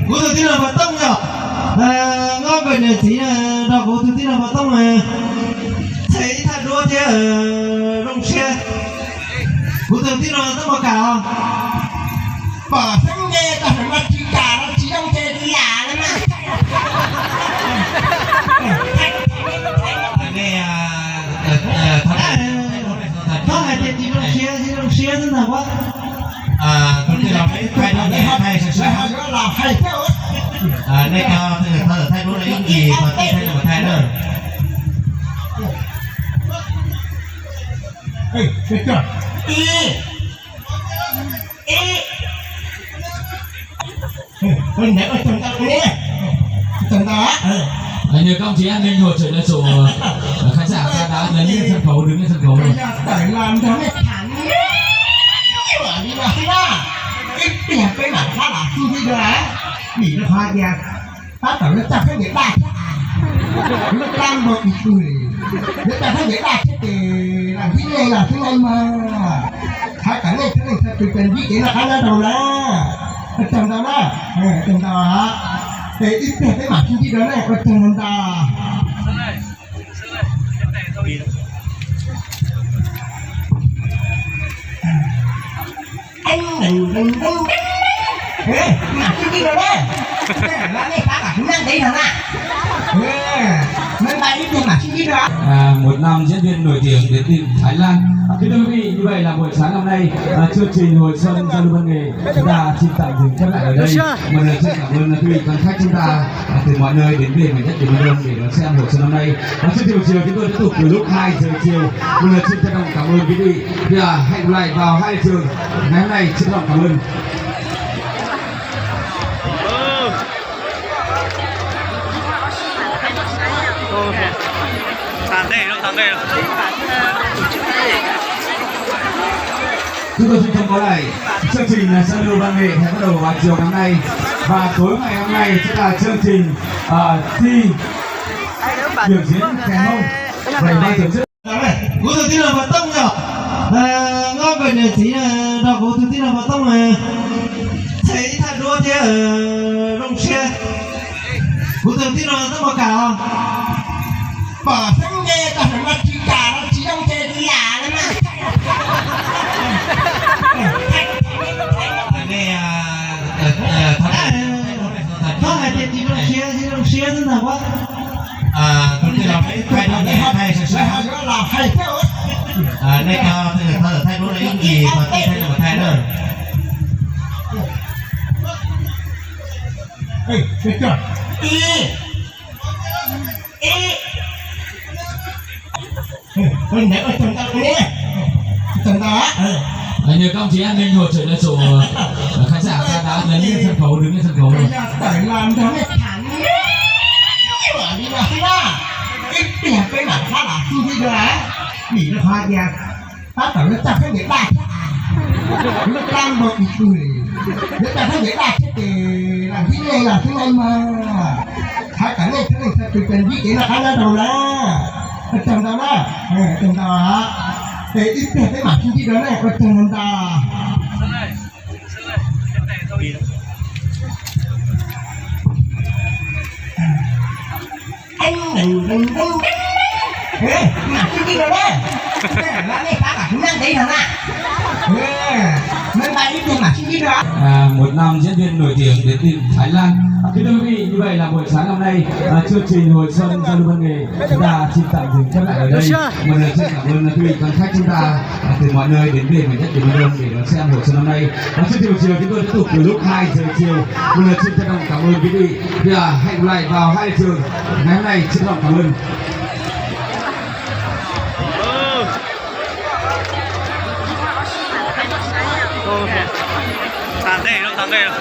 Cú đầu tiên là vận tốc nhở. Ngon về nè tí là đọc cú đầu tiên là vận tốc mà thấy thật đua chứ ở rong xe. Cú đầu tiên là vận tốc mà cả bỏ sang nghe cả phải mặt chỉ cả nó chỉ trong chơi đi là lắm mà nghe nó hay tiền gì rong xe rất là quá. Tôi thì làm cái thay đổi hay sẽ là hay theo đây cho thay đổi những gì mà thay đổi mà thay đổi. Được chưa? Mình để ở trong ta cái này trong đó nhờ các ông chị an ninh hỗ trợ cho khán giả ta đã lên sân khấu, đứng lên sân khấu rồi. phải làm cho nó thẳng mà đi mà thế đó cái tiền cái mặt khác là khi đi đó bị nó hoa ra ta tưởng nó chặt cái người ta nó đang một người nếu ta thấy người ta chết thì làm cái này là cái này mà hai cái này tùy tình với chỉ là hai đầu đó trong đó đó trong đó để ít tiền cái mặt khi đi đó này có trong đó mặt khi đi đó đấy là này ta cả chúng đang đấy thằng à nên bay ít tiền mặt khi đi đó. Một năm diễn viên nổi tiếng đến từ Thái Lan. Kính thưa quý vị, như vậy là buổi sáng hôm nay chương trình Hồi Xuân Giao lưu văn nghệ chúng ta xin tạm dừng khép lại ở đây. Một lần xin cảm ơn quý vị quan khách chúng ta từ mọi nơi đến về mảnh đất Điện Biên Đông để đón xem Hồi Xuân năm nay. Trước chiều chúng tôi tiếp tục từ lúc 2 giờ chiều. Một lần xin trân trọng cảm ơn quý vị. Bây giờ hẹn gặp lại vào 2 giờ ngày hôm nay. Xin trân trọng cảm ơn. Thằng đây rồi. Chúng tôi xin thông báo lại chương trình giao lưu văn nghệ sẽ bắt đầu vào chiều ngày hôm nay và tối ngày hôm nay sẽ là chương trình thi biểu diễn kèn mông dành ba tổ chức. Cú đầu tiên là vận tốc nhở. Ngon về nè tí là đọc cú đầu tiên là vận tốc mà thấy thật đua chứ ở rong xe. Cú đầu tiên là vận tốc mà cả bỏ sang nghe cả phải mặt chỉ cả nó chỉ trong chơi đi là lắm mà nghe nó hay tiền gì rong xe rất là quá. Tôi thì làm cái thay đổi hay sẽ là hay theo đây cho thay đổi những gì mà thay đổi mà thay đổi. Được chưa? Mình để ở trong ta cái này trong đó nhờ các ông chị an ninh hỗ trợ cho khán giả ta đã lên sân khấu, đứng lên sân khấu rồi. phải làm cho nó thẳng mà đi mà thế đó cái tiền cái mặt khác là khi đi đó bị nó hoa ra ta tưởng nó chặt cái người ta nó đang một người nếu ta thấy người ta chết thì làm cái này là cái này mà hai cái này tùy tình với chỉ là hai đầu đó trong đó đó trong đó để ít tiền cái mặt khi đi đó này có trong đó mặt khi đi đó đấy là này ta cả chúng đang đấy thằng à nên bay ít tiền mặt khi đi đó. Một năm diễn viên nổi tiếng đến từ Thái Lan. Kính thưa quý vị, như vậy là buổi sáng hôm nay chương trình Hồi Xuân Giao lưu văn nghệ chúng ta xin tạm dừng khép lại ở đây. Một lần xin cảm ơn quý vị quan khách chúng ta từ mọi nơi đến về mảnh đất Điện Biên Đông để đón xem Hồi Xuân năm nay. Trước chiều chúng tôi tiếp tục từ lúc 2 giờ chiều. Một lần xin trân trọng cảm ơn quý vị. Bây giờ hẹn gặp lại vào 2 giờ ngày hôm nay. Xin trân trọng cảm ơn. Thằng đây rồi.